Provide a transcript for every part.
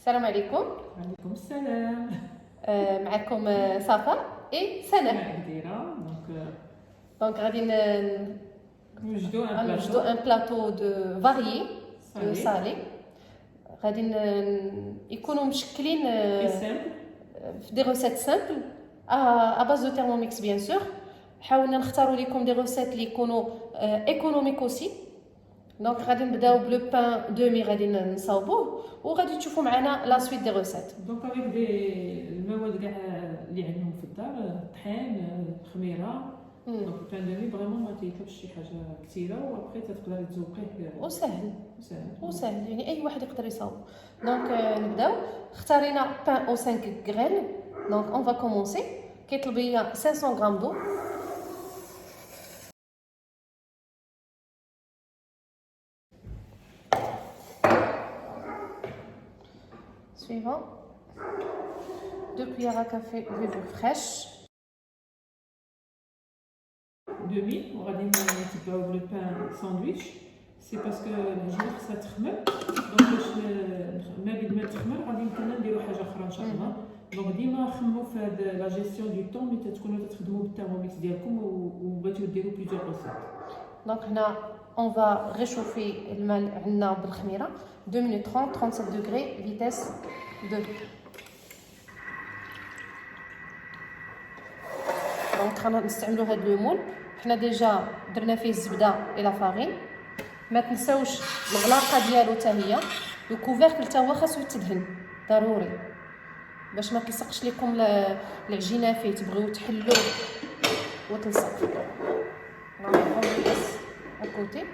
السلام عليكم. وعليكم السلام. معكم صفاء اي سناء. كبيرة دونك غادي نوجدو ان بلاطو دو فاريي دو سالي. غادي يكونوا مشكلين في دي روسيت سامبل ا باز دو تhermomix بيان سور. حاولنا نختاروا لكم دي روسيت اللي يكونوا ايكونوميك اوسي. دونك غادي نبداو بلو بان دومي غادي نصاوبوه وغادي تشوفوا معنا لا سويت دي روسيت. دونك افيك دي المواد كاع اللي عندهم في الدار، طحين، خميره. دونك بان دومي فريمون ما تيطلبش شي حاجه كثيره وابخي تقدري تذوقيه وسهل يعني اي واحد يقدر يصاوب. دونك نبداو. اختارينا بان او 5 غرين. دونك اون فا كومونسي. كيطلب ليا 500 غرام دو. Suivant, 2 cuillères à café levure fraîche. Demi, وغادي نتبعو بالبان ساندويتش. سي باسكو العجينه خصها تخمر، دونك باش ما بين ما تخمر غادي يمكننا نديرو حاجه اخرى ان شاء الله. دونك ديما خمو في هاد لا جيستيون دو طون ملي تكونوا تخدموا بالتhermomix ديالكم وبغيتو ديروا بليزيور روسيت. دونك هنا on va réchauffer الماء عندنا بالخميره 2 minutes 30 37 degrés vitesse 2. دونك خلينا نستعملوا هذا لو مول. حنا ديجا درنا فيه الزبده الى فارين. ما تنساوش الغلاقه ديالو حتى هي. لو كوفيركل حتى هو خاصو يتدهن ضروري باش ما تلصقش لكم العجينه فيه، تبغيو تحلوه وتلصق. كوتي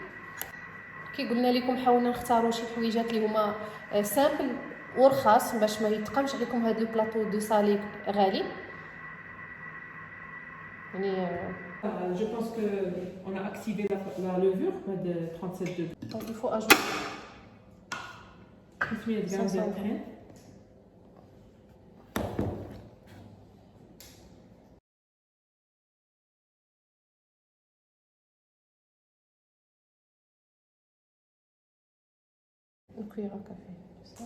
كي قلنا لكم حاولنا نختاروا شي حويجات اللي هما سامبل ورخاص باش ما يتقامش عليكم هذا البلاطو دو سالي غالي يعني. Je pense que on a activé la levure de 37 degrés. Donc il faut ajouter 500 grammes de graines. Une cuillère à café, ça.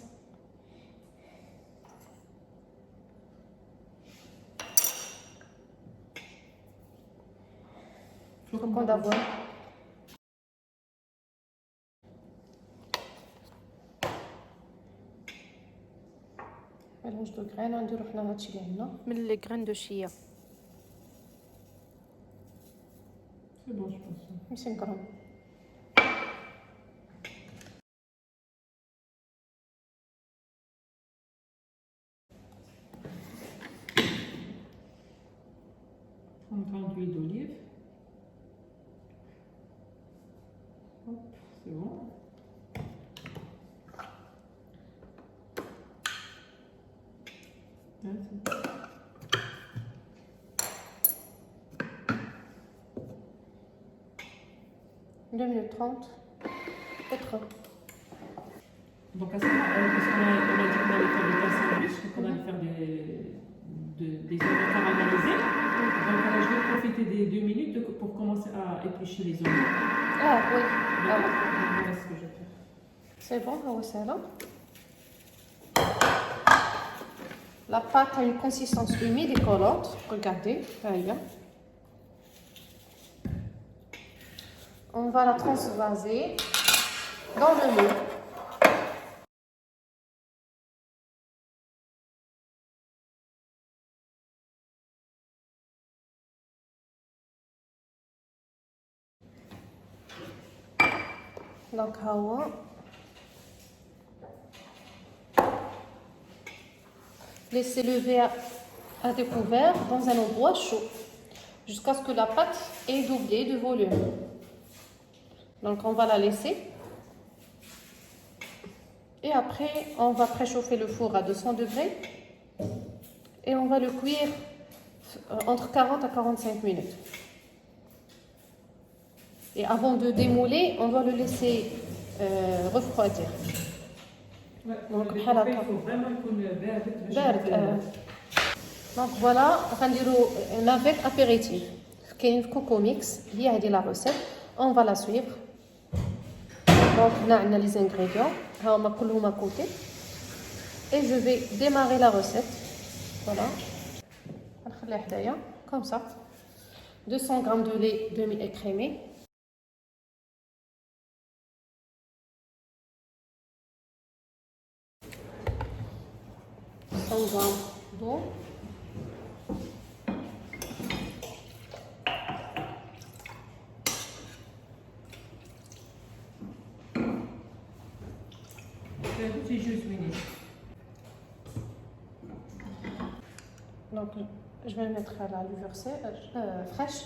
Flocon d'avoine. mélange de graines. نديرو حنا هادشي اللي عندنا من لي graines de chia. C'est bon, je pense. 50 غرام. On prend d'huile d'olive. Hop, c'est bon. Ouais, c'est bon. Deux minutes 30. 4. Donc à ce moment-là, parce qu'on a dit qu'on allait faire des pâtes sandwich, donc on allait faire des oignons caramélisés. Donc voilà, je vais profiter des 2 minutes pour commencer à éplucher les oignons. Ah oui. Voilà ce que je vais faire. C'est bon, ça là. La pâte a une consistance humide et collante. Regardez, là. On va la transvaser dans le moule. Donc, laissez lever à découvert dans un endroit chaud jusqu'à ce que la pâte ait doublé de volume. Donc, on va la laisser. Et après, on va préchauffer le four à 200 degrés. Et on va le cuire entre 40 à 45 minutes. Et avant de démouler, on doit le laisser refroidir. Donc, il faut vraiment qu'on بارد. Donc voilà, غنديرو نافيت apéritif. كاين في كوكو ميكس هي هذه لا روسيت. On va la suivre. Donc هنا عندنا لي زانغريديون ها هما كلهم كوتي. Et je vais démarrer la recette. Voilà. Comme ça. 200 g de lait demi-écrémé. 100 g d'eau. Donc, je vais mettre la levure fraîche.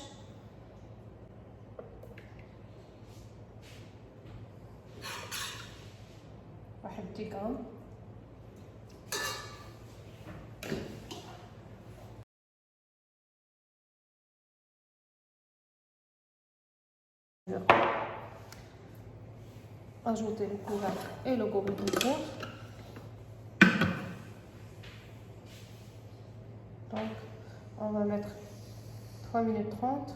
واحد 10 غرام. Ajouter le couvercle et le gobelet de levure. Donc, on va mettre 3 minutes 30,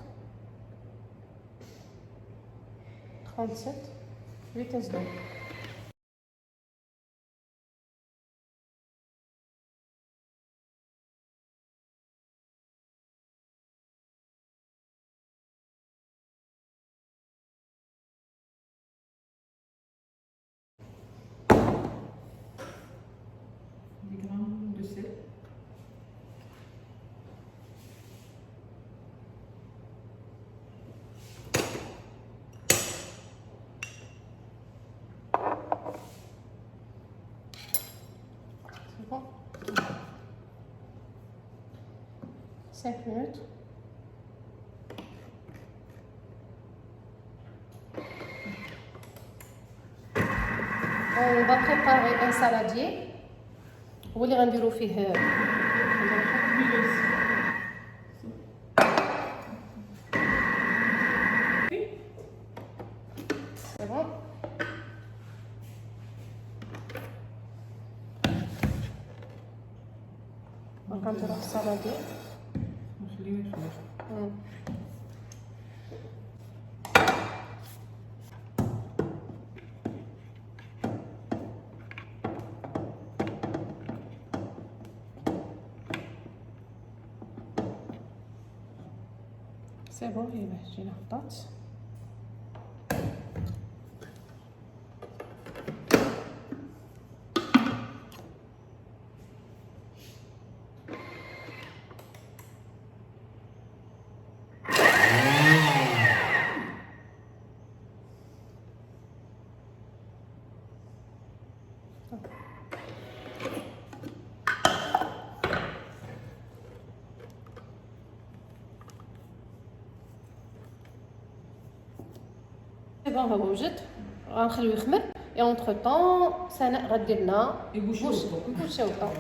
37, vitesse d'eau. C'est bon. 5 minutes. On va préparer un saladier. واللي غنديرو فيه c'est bon. Donc غنديرو السلادي. نخليوه يخمر. C'est bon, il va j'ai la pâte. bon هو وجد غنخليوه يخمر et entre temps سناء غدير لنا يبوشيو الطون.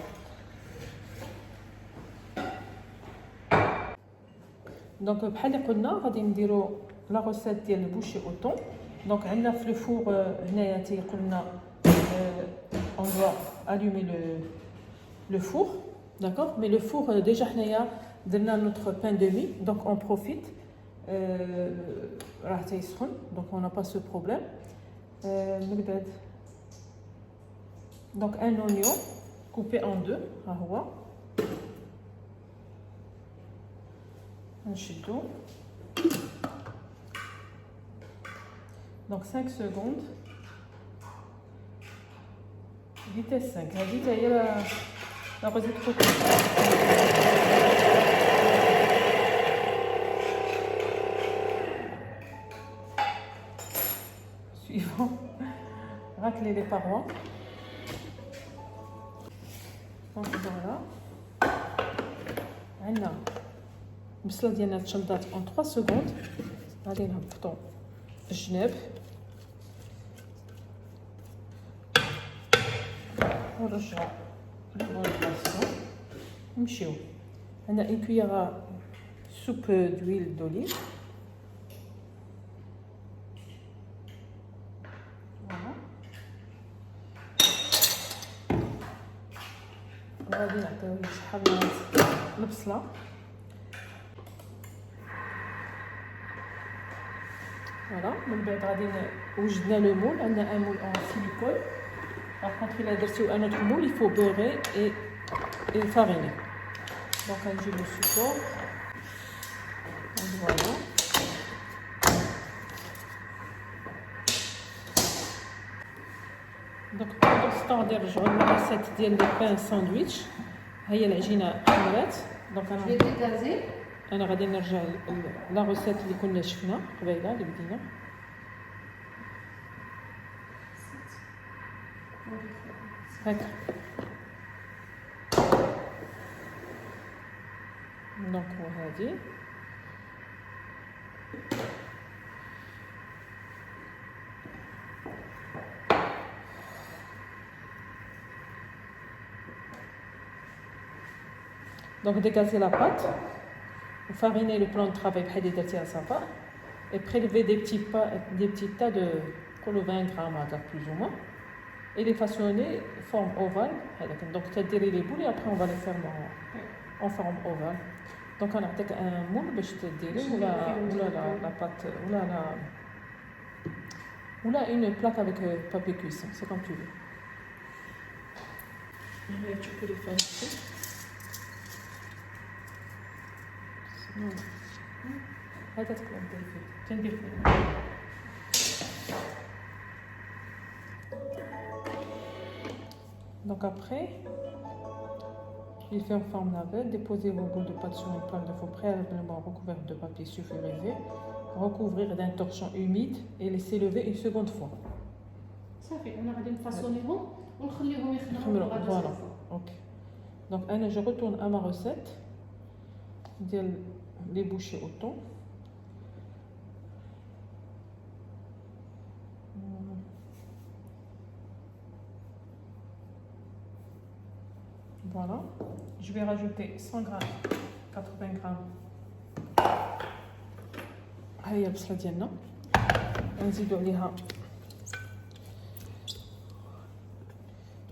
دونك بحال اللي قلنا غادي نديرو لا روسيت ديال البوشي او طون. دونك عندنا في لو فور هنايا تيقولنا on doit allumer le four, d'accord, mais le four déjà حنايا درنا notre pain demi, donc on profite راه تيسخن donc on n'a pas ce problème. من بعد donc un oignon coupé en deux ها هو نشدو donc 5 secondes vitesse 5 هذه حتى هي لا غادي تفوت suivant racler les parois. Donc voilà عندنا البصله ديالنا تشمضات en 3 secondes. غادي نهبطو الجناب ونرجعو للبلاصه نمشيو. عندنا une cuillère soupe d'huile d'olive. غادي نعطيو شحال من البصله. فوالا من بعد غادي وجدنا لو مول. عندنا ان مول ان سيليكون Par contre, il a dit un autre moule, il faut beurrer et fariner. Donc, j'ai le support. Donc, voilà. Donc, pendant ce temps, je vais la recette de pain sandwich. هي العجينة حمرات. Donc, je vais dégazer. أنا غادي نرجع لا روسيت اللي كنا شفنا قبيله اللي بدينا. هكا. دونك وهادي. Donc dégazer la pâte, fariner le plan de travail près des sapa et prélever des petits tas de 20 grammes plus ou moins et les façonner forme ovale. Donc tu as tiré les boules et après on va les faire en forme ovale. Donc on a un moule باش تديري ولا la pâte ou là une plaque avec papier cuisson, c'est comme tu veux. Et tu peux les faire ici. هذا تقدر تندير فيه. Donc après, il fait en forme navette, déposez vos boules de pâte sur une plaque de faux préalablement recouverte de papier sulfurisé, recouvrir d'un torchon humide et laisser lever une seconde fois. Ça fait, on a غادي نفاصونيهم ونخليهم يخدموا. Voilà. OK. Donc je retourne à ma recette. Les bouchées au thon. Voilà. Je vais rajouter 100 grammes, 80 grammes. هي البصله ديالنا. نزيدوا عليها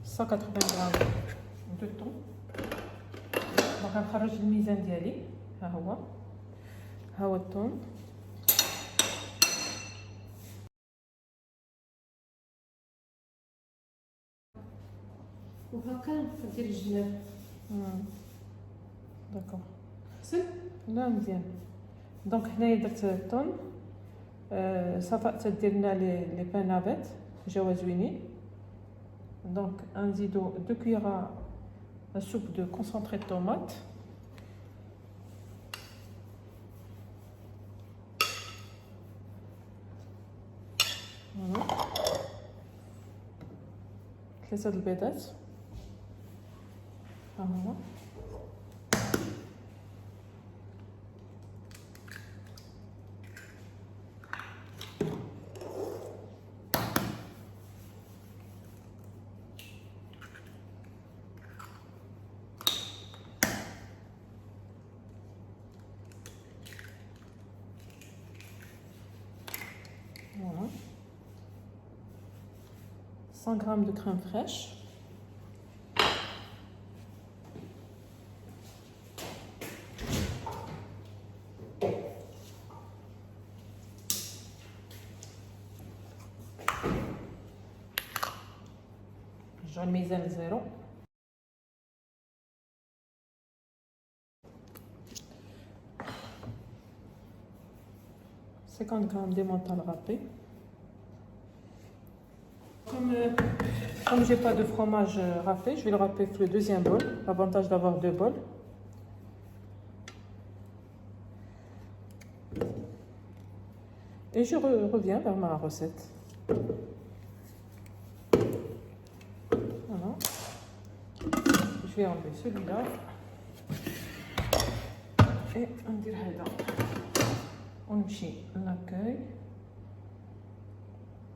180 grammes de thon. دونك غنخرج الميزان ديالي. ها هو الثوم. وهكا ندير الجناب. داكور. حسن؟ لا مزيان. دونك هنايا درت الثوم. صافا تدير لنا لي بان نافيت جاوا زوينين. دونك نزيدو 2 cuillères à soupe de concentré de tomate. Voilà. 3 البيضات. ها هما. Voilà. 100 grammes de crème fraîche. Je vais miser le zéro. « 50 grammes d'emmental râpé. Comme j'ai pas de fromage râpé, je vais le râper pour le deuxième bol. L'avantage d'avoir 2 bols. Et je reviens vers ma recette. Voilà. Je vais enlever celui-là. Et on dirait là. On mixer l'accueil.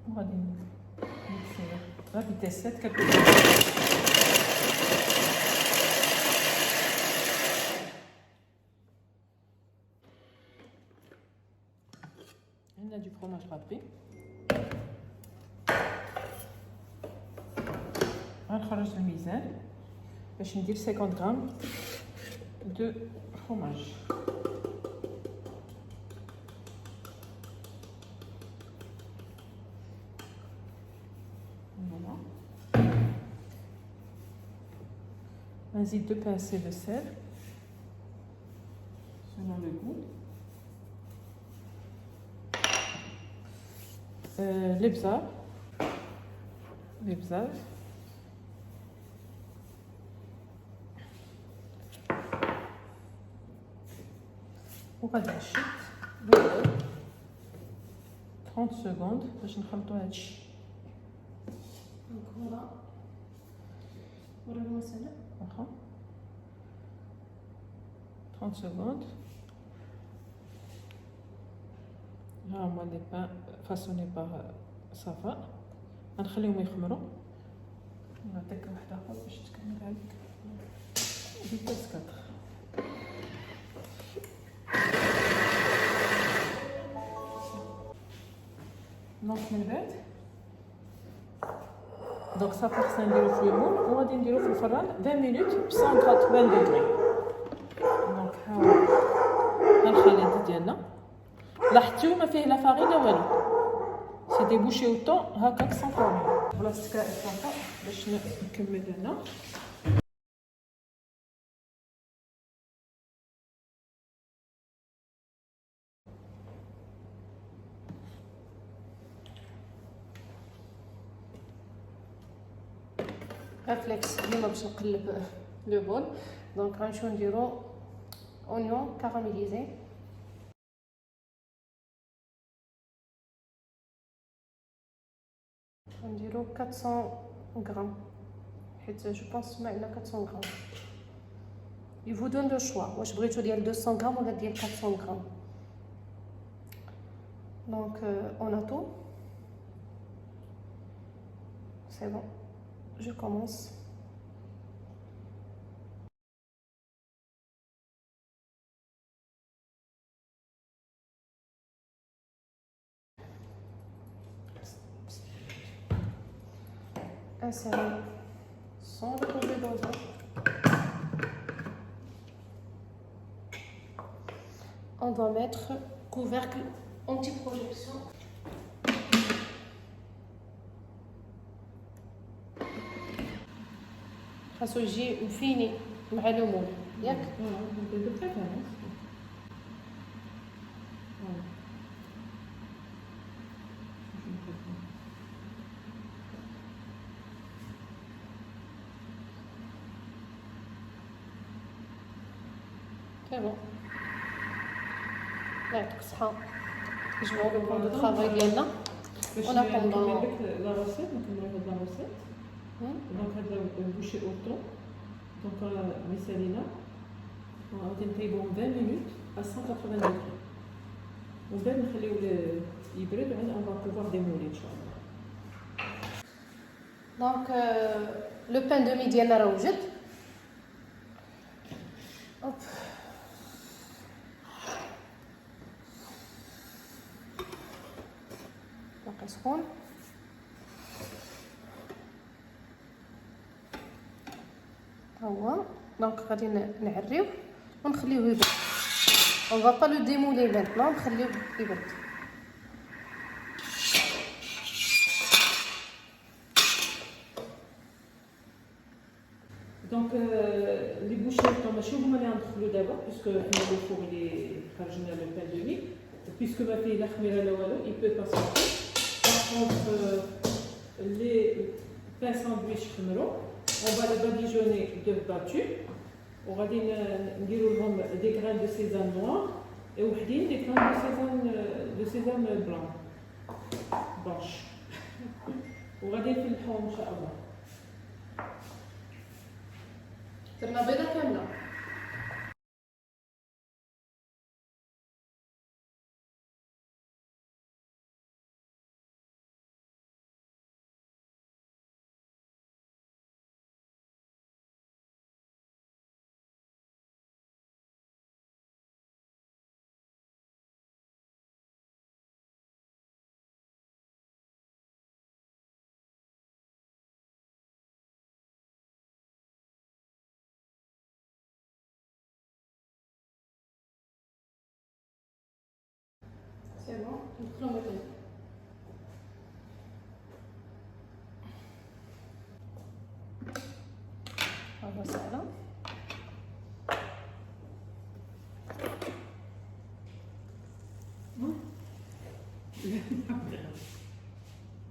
On va mixer la vitesse 7 quelque chose. On a du fromage râpé. غنخرج الميزان باش ندير 50 غرام de fromage. Voilà. Vas-y, 2 pincées de sel, selon le goût. L'ebza. وغادي نشد بالضبط 30 secondes باش نخلطوا هادشي. دونك فوالا ورينا مثلا واخا 30 secondes. ها هما لي بان فاسوني باغ صفاء. غنخليهم يخمروا. نعطيك واحد اخر باش تكمل عليك. فيتاس 4. دونك من بعد دونك صافي خصنا نديرو في الليمون وغادي نديرو في الفران 20 مينوت ب 180 دوغري. دونك ها الخليط ديالنا لاحظتوا ما فيه لا فارين لا والو، سي دي بوشي او طون هكاك سون فارين. بلاصتك الفران باش نكمل هنا. ريفلكس ديما باش نقلب لو بول. دونك غنمشيو نديرو اونيون كاراميليزي. نديرو 400 غرام حيت جو بونس ما عندنا 400 غرام. il vous donne le choix واش بغيتو ديال 200 غرام ولا ديال 400 غرام. دونك on a tout. c'est bon, je commence. Insérer sans le relever dosage. On doit mettre couvercle anti-projection. خاصو يجي مفيني مع الليمون ياك. C'est bon. لا يعطيك الصحة. نجمعو لو بلان دو طرافاي ديالنا. On a pendant la recette, donc on va la recette. Donc هذا بوشي اوتو. Donc مثالينا غادي نطيبوه 20 minutes à 180 degrés. ومن بعد نخليوه يبرد وعاد on va pouvoir démouler ان شاء الله. دونك لو بان دومي ديالنا راه وجد. اوب باقي سخون. ها هو دونك غادي نعريوه ونخليوه يبرد. on va pas le démouler maintenant, نخليوه يبرد. Donc les bouchées ماشي هما اللي غندخلو دابا puisque حنا لو فور اللي خرجنا لو بان دومي puisque ما فيه لا خميره لا والو il peut pas sortir. Par contre les pains sandwich خمروا on va les badigeonner d'œufs battus وغادي نديرو لهم دي غران دو سيزام نوار وحدين دي غران دو سيزام بلان بlanche وغادي نفلحوهم ان شاء الله. درنا بيضه كامله. C'est bon, ندخلو مثلا. هذا سهله.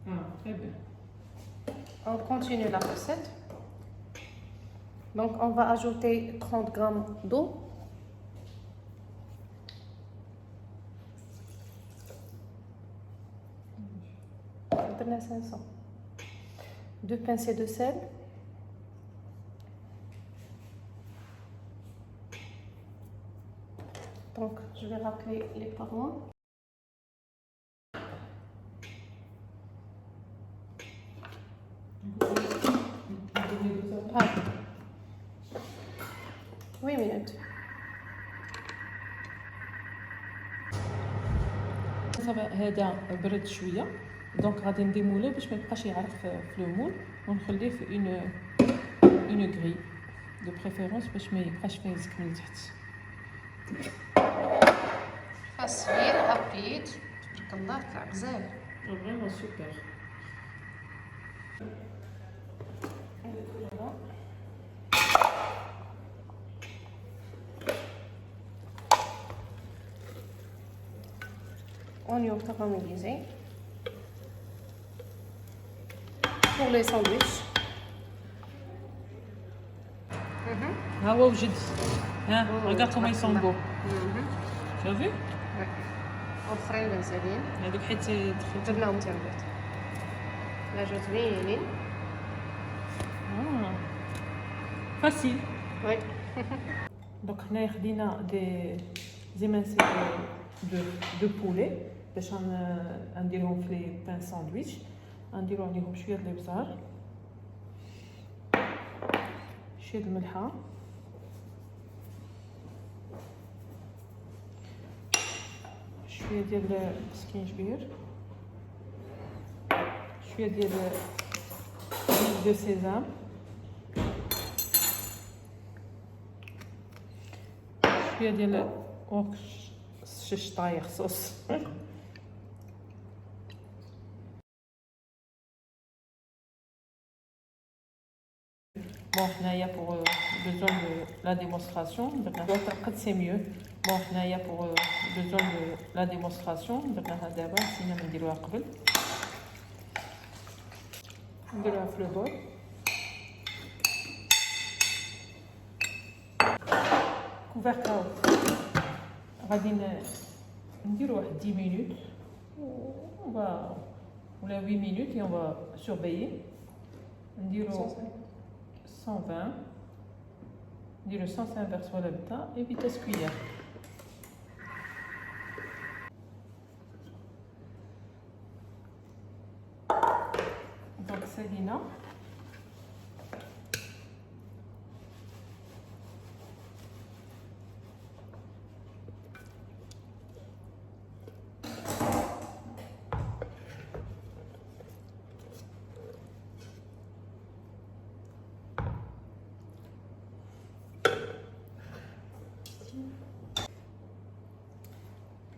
Ah, très bien. On continue la recette. Donc, on va ajouter 30 grammes d'eau. On a 500. 2 pincées de sel. Donc, je vais racler les parois. Ah. 8 minutes. هذا برد شويه دونك غادي نديموليه باش ما يبقاش يعرق في المول ونخليه في اون غري دو بريفيرونس باش ما يبقاش فيه يزك من التحت. Facile, rapide. تبارك الله طلع غزال. فريمون سوبر. Oignon caramélisé pour les sandwichs. ها هو وجد. ها regarde comment ils sont beaux. Tu as vu؟ اخرين غزالين هذوك حيت دخلت درناهم حتى البيت. لا جات زوينين. فاسيل. وي. دونك هنايا خدينا دي زيمانسي دو بولي باش نديرهم في لي بان ساندويتش. نديرو عليهم شويه د الابزار، شويه د الملحه، شويه ديال السكينجبير، شويه ديال دو سيزام، شويه ديال طايخ صوص. Bon, Naya pour besoin de la démonstration. L'autre après c'est mieux. Bon, Naya pour besoin de la démonstration. d'abord, si on a dit le قبل. نديروها في البول. كوفركاو غادي نديرو واحد 10 minutes ولا 8 minutes et on va surveiller. نديرو 120 نديرو 150 vers ولا بدا et vitesse cuillère. Donc سالينا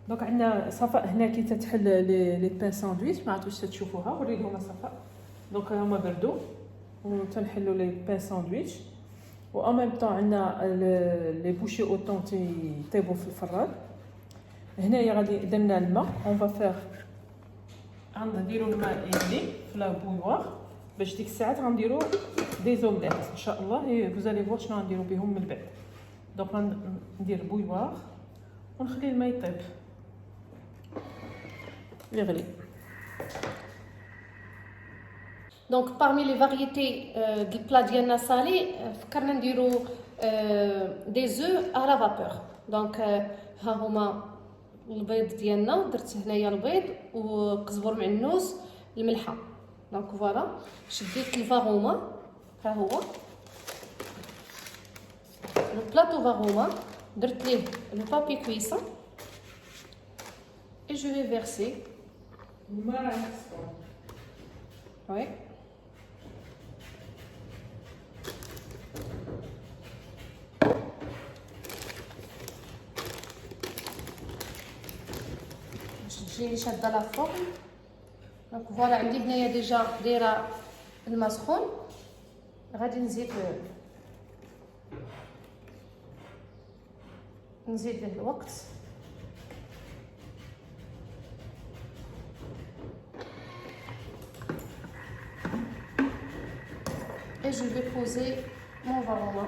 دونك عندنا صفاء هنا كي تتحل لي بان ساندويتش. ما عرفت واش تشوفوها، وريهم صفاء. دونك هما بردوا وتنحلوا لي بان ساندويتش، و ان ميم طون عندنا لي بوشي اوطون تيطيبوا في الفران. هنايا غادي درنا الماء، اون فا فير غنديروا الماء يغلي في لا بويوار باش ديك الساعات غنديروا دي زومليت ان شاء الله. فوزالي فوار شنو غنديروا بهم من بعد. دونك غندير بويوار ونخلي الماء يطيب يغلي. Donc parmi les variétés du plat ديالنا salé, فكرنا نديرو des œufs à la vapeur. Donc ها هما البيض ديالنا، درت هنايا البيض وقزبر معنوس الملحه. دونك فوالا شديت الفاغوما، ها هو لو بلاطو فاغوما، درت ليه لو بابي كويسون et je vais verser. Oui. تجيني شاده لا فورم. دونك فوالا عندي هنايا ديجا دايره الماء سخون. غادي نزيد ليه الوقت. et je vais poser mon varoma.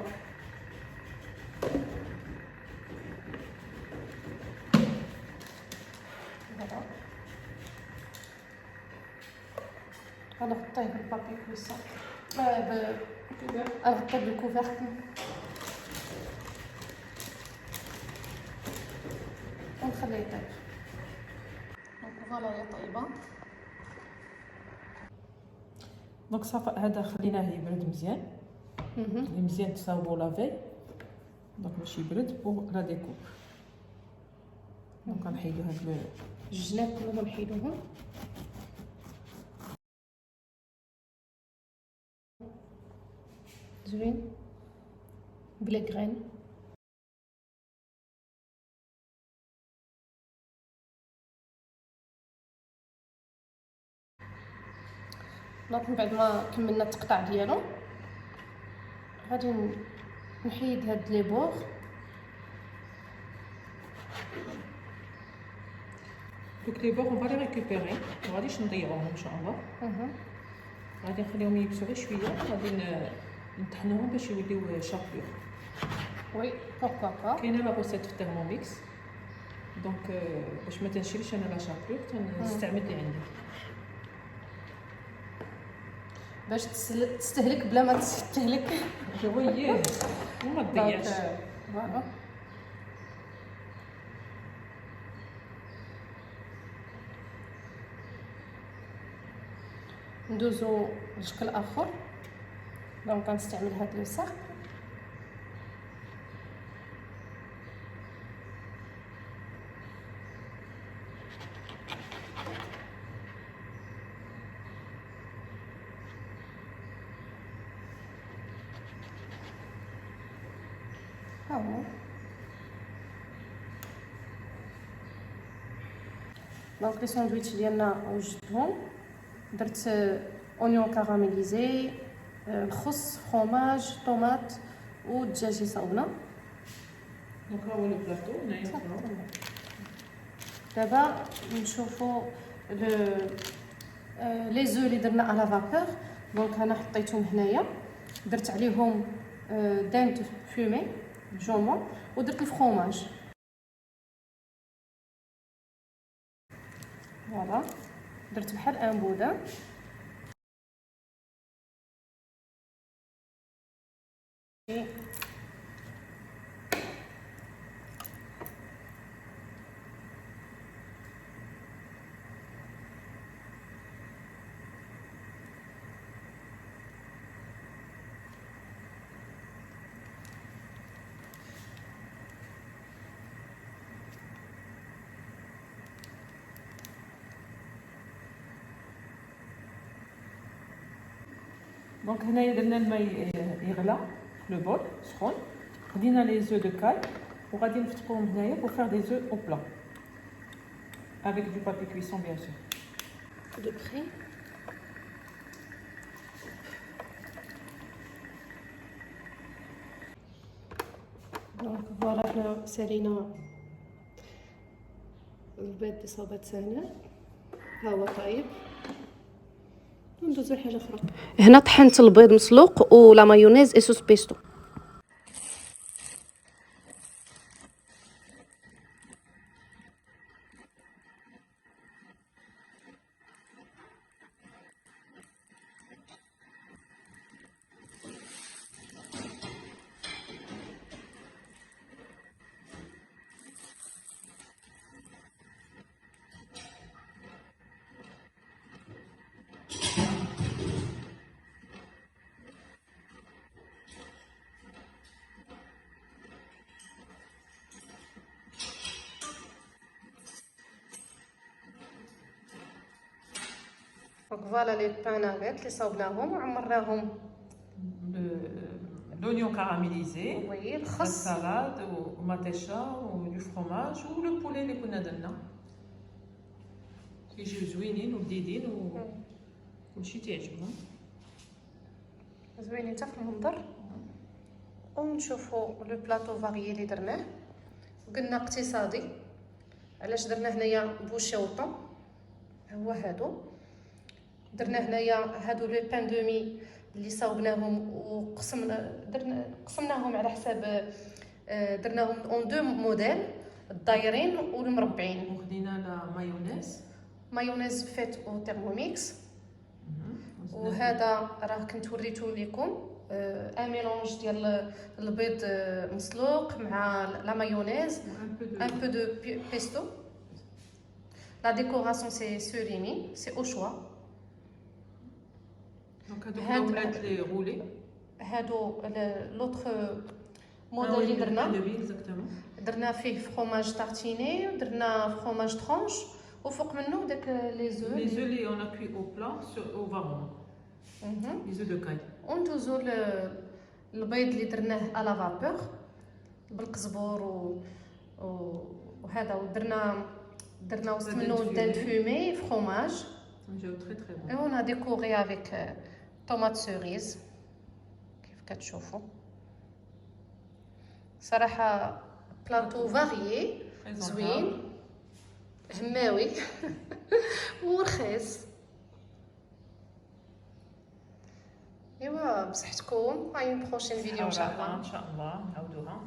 Voilà. Alors, taille le papier cuisson. أغطي بالكوفرت ونخليه يطيب. دونك فوالا هي طيبة. دونك صافي هذا خليناه يبرد مزيان. مزيان تصاوبو لافي. دونك باش يبرد بوغ لا ديكوب. دونك غنحيدو هاد الجناب كلهم نحيدوهم. زوين بلا غرين. دونك من بعد ما كملنا التقطاع ديالو غادي نحيد هاد لي بور. دوك لي بور اون فالي ريكوبيري وغاديش نضيعوهم ان شاء الله. غادي نخليهم يبسوا غير شويه غادي نطحنوهم باش يوليو شابيور. وي بوركوا با. كاينه لا روسيت في الترموميكس دونك باش ما تنشريش انا لا شابيور تنستعمل اللي عندي باش تستهلك بلا ما تستهلك. وياه وما تضيعش. فوالا ندوزو لشكل اخر. دونك غنستعمل هاد لو ساق. ها هو. دونك لي ساندويتش ديالنا وجدتهم. درت اونيون كاراميليزي، الخس، فرomage، طوماط والدجاج صاوبنا. دونك ها هو لو بلاطو هنايا. دابا نشوفوا لي زو اللي درنا على فابور. دونك انا حطيتهم هنايا، درت عليهم دانت فومي جومون ودرت الفرomage. فوالا درت بحال ان بودان. دونك هنايا درنا الماء يغلى في لو بول سخون. خدينا لي زو دو كاي وغادي نفتقوهم هنايا pour faire des œufs au plat avec du papier cuisson bien sûr. De près. دونك فوالا حنا سالينا البيض اللي صابت سهله. ها هو طايب. ندوزو لحاجه اخرى. هنا طحنت البيض مسلوق ولا مايونيز اي صوص بيستو. دونك فوالا لي باناغيت اللي صوبناهم وعمرناهم L'oignon caramélisé, وي la الخس salade, ou matcha, ou du fromage, ou le poulet اللي كنا درنا. كيجيو زوينين وجديدين وكلشي تيعجبهم. زوينين حتى في المنظر. ونشوفوا لو بلاطو فاريي اللي درناه. قلنا اقتصادي علاش درنا هنايا بوشي وطون. هو هادو درنا هنايا هادو لو بان دومي اللي صاوبناهم قسمناهم على حساب درناهم اون دو موديل الدايرين والمربعين. وخدينا لا مايونيز فيت او ثيرموميكس. وهذا راه كنت وريته لكم ان ميلونج ديال البيض مسلوق مع لا مايونيز ان بو دو بيستو. لا ديكوراسيون سي سوريمي سي او شوا. دونك هادو الأومليت لي غولي. هادو لوطخ موديل اللي درنا فيه فروماج تارتيني درنا فروماج ترونش وفوق منه داك لي زو لي اون ا كوي او بلا او فارون لي زو دو كاي. وندوزو البيض اللي درناه على فابور بالقزبور وهذا درنا وسط منه دان فومي فروماج. جاو تري تري بون. اون ا ديكوري افيك طوماط سوريز كيف كتشوفوا. صراحه بلاطو فاريي زوين هماوي ورخيص. ايوا بصحتكم. هاي بروشين فيديو ان شاء الله. نعاودوها.